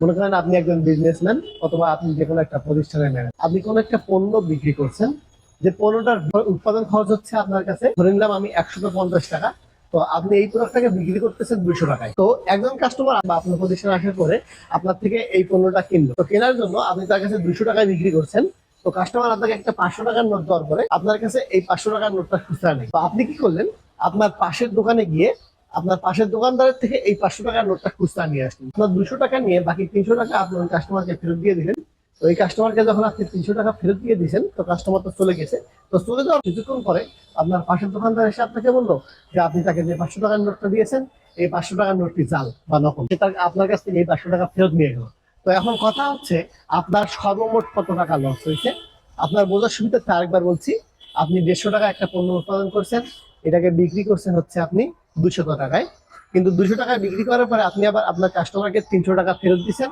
মনে করেন আপনি একজন বিজনেসম্যান অথবা আপনি যে কোনো একটা প্রতিষ্ঠানের ম্যানেজার, আপনি কোনো একটা পণ্য বিক্রি করছেন, যে পণ্যটার উৎপাদন খরচ হচ্ছে আপনার কাছে ধরে নিলাম আমি 150 টাকা। তো আপনি এই প্রোডাক্টটাকে বিক্রি করতেছেন 200 টাকায়। তো একজন কাস্টমার বা আপনার প্রতিষ্ঠানে আসার পরে আপনার থেকে এই পণ্যটা কিনলো, তো কেনার জন্য আপনি তার কাছে 200 টাকায় বিক্রি করছেন। তো কাস্টমার আপনাকে একটা 500 টাকার নোট দেওয়ার পরে আপনার কাছে এই 500 টাকার নোটটা খুচরা নেই। তো আপনি কি করলেন, আপনার পাশের দোকানে গিয়ে আপনার পাশের দোকানদারের থেকে এই 500 টাকার নোটটা খুচরা নিয়ে আসলেন। আপনার 200 টাকা নিয়ে বাকি 300 টাকা আপনি ওই কাস্টমারকে ফেরত দিয়ে দিলেন। তো এই কাস্টমারকে যখন আপনি 300 টাকা ফেরত দিয়ে দিয়েছেন, তো কাস্টমার তো চলে গেছে। তো চলে যাওয়ার কিছুক্ষণ পরে আপনার পাশের দোকানদার এসে আপনাকে বললো যে আপনি তাকে যে 500 টাকার নোটটা দিয়েছেন, এই 500 টাকার নোটটি জাল বা নকল। সে আপনার কাছ থেকে এই 500 টাকা ফেরত নিয়ে গেল। তো এখন কথা হচ্ছে আপনার সর্বমোট কত টাকা লস হয়েছে। আপনার বোঝার সুবিধার্থে আরেকবার বলছি, আপনি 150 টাকা একটা পণ্য উৎপাদন করছেন, এটাকে বিক্রি করছেন হচ্ছে আপনি 200 টাকায়। কিন্তু 200 টাকায় বিক্রি করার পরে আপনি আবার আপনার কাস্টমারকে 300 টাকা ফেরত দিচ্ছেন।